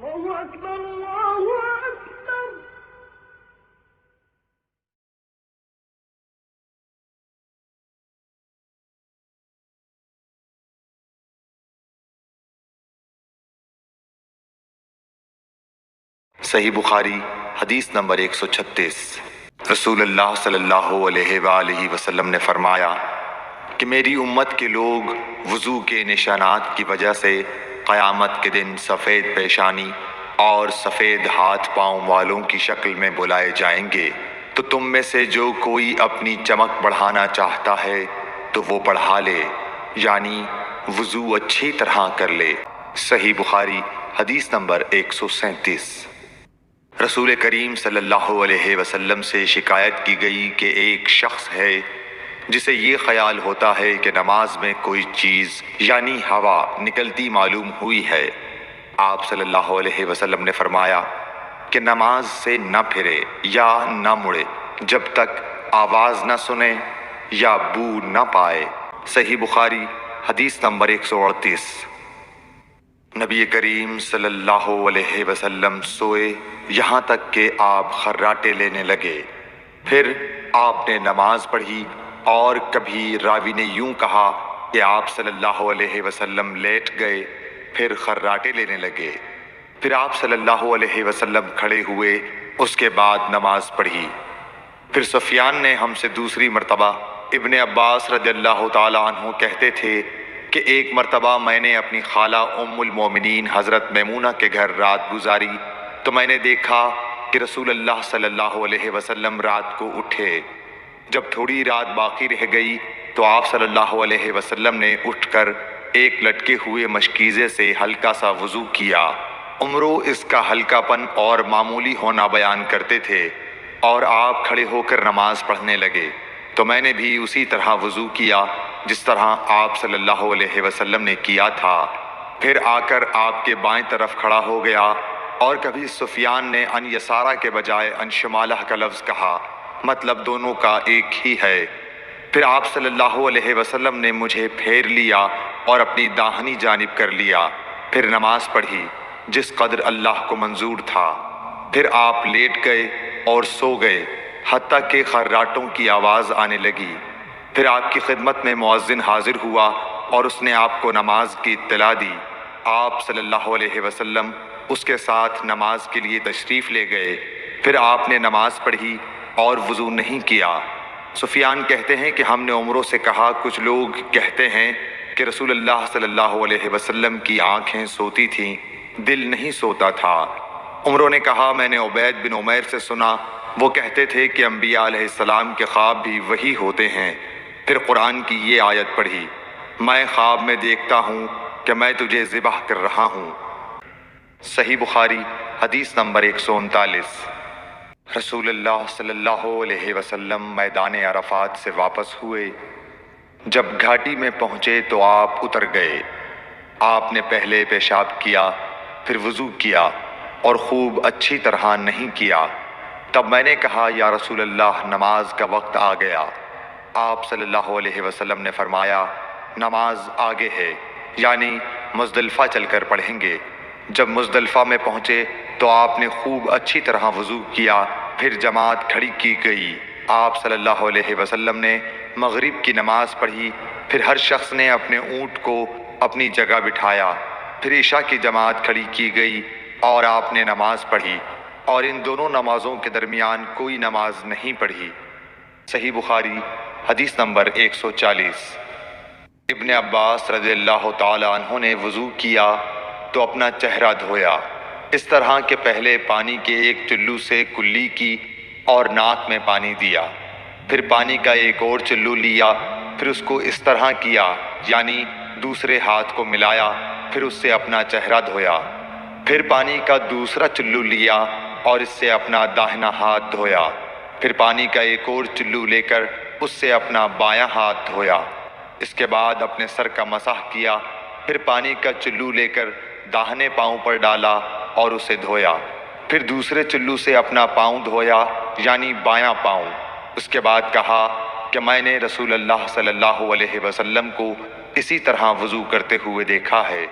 الله أكبر الله أكبر. صحیح بخاری حدیث نمبر 136۔ رسول اللہ صلی اللہ علیہ وآلہ وسلم نے فرمایا کہ میری امت کے لوگ وضو کے نشانات کی وجہ سے قیامت کے دن سفید پیشانی اور سفید ہاتھ پاؤں والوں کی شکل میں بلائے جائیں گے، تو تم میں سے جو کوئی اپنی چمک بڑھانا چاہتا ہے تو وہ بڑھا لے، یعنی وضو اچھی طرح کر لے۔ صحیح بخاری حدیث نمبر 137۔ رسول کریم صلی اللہ علیہ وسلم سے شکایت کی گئی کہ ایک شخص ہے جسے یہ خیال ہوتا ہے کہ نماز میں کوئی چیز یعنی ہوا نکلتی معلوم ہوئی ہے۔ آپ صلی اللہ علیہ وسلم نے فرمایا کہ نماز سے نہ پھرے یا نہ مڑے جب تک آواز نہ سنے یا بو نہ پائے۔ صحیح بخاری حدیث نمبر 138۔ نبی کریم صلی اللہ علیہ وسلم سوئے یہاں تک کہ آپ خراٹے لینے لگے، پھر آپ نے نماز پڑھی، اور کبھی راوی نے یوں کہا کہ آپ صلی اللہ علیہ وسلم لیٹ گئے پھر خراٹے لینے لگے، پھر آپ صلی اللہ علیہ وسلم کھڑے ہوئے، اس کے بعد نماز پڑھی۔ پھر سفیان نے ہم سے دوسری مرتبہ، ابن عباس رضی اللہ تعالیٰ عنہ کہتے تھے کہ ایک مرتبہ میں نے اپنی خالہ ام المومنین حضرت میمونہ کے گھر رات گزاری تو میں نے دیکھا کہ رسول اللہ صلی اللہ علیہ وسلم رات کو اٹھے۔ جب تھوڑی رات باقی رہ گئی تو آپ صلی اللہ علیہ وسلم نے اٹھ کر ایک لٹکے ہوئے مشکیزے سے ہلکا سا وضو کیا۔ عمرو اس کا ہلکا پن اور معمولی ہونا بیان کرتے تھے، اور آپ کھڑے ہو کر نماز پڑھنے لگے تو میں نے بھی اسی طرح وضو کیا جس طرح آپ صلی اللہ علیہ وسلم نے کیا تھا، پھر آ کر آپ کے بائیں طرف کھڑا ہو گیا۔ اور کبھی سفیان نے ان یسارہ کے بجائے ان شمالہ کا لفظ کہا، مطلب دونوں کا ایک ہی ہے۔ پھر آپ صلی اللہ علیہ وسلم نے مجھے پھیر لیا اور اپنی داہنی جانب کر لیا، پھر نماز پڑھی جس قدر اللہ کو منظور تھا، پھر آپ لیٹ گئے اور سو گئے حتیٰ کہ خراٹوں کی آواز آنے لگی۔ پھر آپ کی خدمت میں مؤذن حاضر ہوا اور اس نے آپ کو نماز کی اطلاع دی۔ آپ صلی اللہ علیہ وسلم اس کے ساتھ نماز کے لیے تشریف لے گئے، پھر آپ نے نماز پڑھی اور وضو نہیں کیا۔ سفیان کہتے ہیں کہ ہم نے عمرو سے کہا، کچھ لوگ کہتے ہیں کہ رسول اللہ صلی اللہ علیہ وسلم کی آنکھیں سوتی تھیں، دل نہیں سوتا تھا۔ عمرو نے کہا، میں نے عبید بن عمیر سے سنا، وہ کہتے تھے کہ انبیاء علیہ السلام کے خواب بھی وہی ہوتے ہیں۔ پھر قرآن کی یہ آیت پڑھی، میں خواب میں دیکھتا ہوں کہ میں تجھے ذبح کر رہا ہوں۔ صحیح بخاری حدیث نمبر 139۔ رسول اللہ صلی اللہ علیہ وسلم میدان عرفات سے واپس ہوئے۔ جب گھاٹی میں پہنچے تو آپ اتر گئے۔ آپ نے پہلے پیشاب کیا، پھر وضو کیا اور خوب اچھی طرح نہیں کیا۔ تب میں نے کہا، یا رسول اللہ، نماز کا وقت آ گیا۔ آپ صلی اللہ علیہ وسلم نے فرمایا، نماز آگے ہے، یعنی مزدلفہ چل کر پڑھیں گے۔ جب مزدلفہ میں پہنچے تو آپ نے خوب اچھی طرح وضو کیا، پھر جماعت کھڑی کی گئی۔ آپ صلی اللہ علیہ وسلم نے مغرب کی نماز پڑھی، پھر ہر شخص نے اپنے اونٹ کو اپنی جگہ بٹھایا، پھر عشاء کی جماعت کھڑی کی گئی اور آپ نے نماز پڑھی، اور ان دونوں نمازوں کے درمیان کوئی نماز نہیں پڑھی۔ صحیح بخاری حدیث نمبر 140۔ ابن عباس رضی اللہ تعالیٰ عنہ نے وضو کیا تو اپنا چہرہ دھویا، اس طرح کہ پہلے پانی کے ایک چلو سے کلی کی اور ناک میں پانی دیا، پھر پانی کا ایک اور چلو لیا، پھر اس کو اس طرح کیا، یعنی دوسرے ہاتھ کو ملایا، پھر اس سے اپنا چہرہ دھویا، پھر پانی کا دوسرا چلو لیا اور اس سے اپنا داہنا ہاتھ دھویا، پھر پانی کا ایک اور چلو لے کر اس سے اپنا بایاں ہاتھ دھویا، اس کے بعد اپنے سر کا مسح کیا، پھر پانی کا چلو لے کر داہنے پاؤں پر ڈالا اور اسے دھویا، پھر دوسرے چلو سے اپنا پاؤں دھویا، یعنی بایاں پاؤں۔ اس کے بعد کہا کہ میں نے رسول اللہ صلی اللہ علیہ وسلم کو اسی طرح وضو کرتے ہوئے دیکھا ہے۔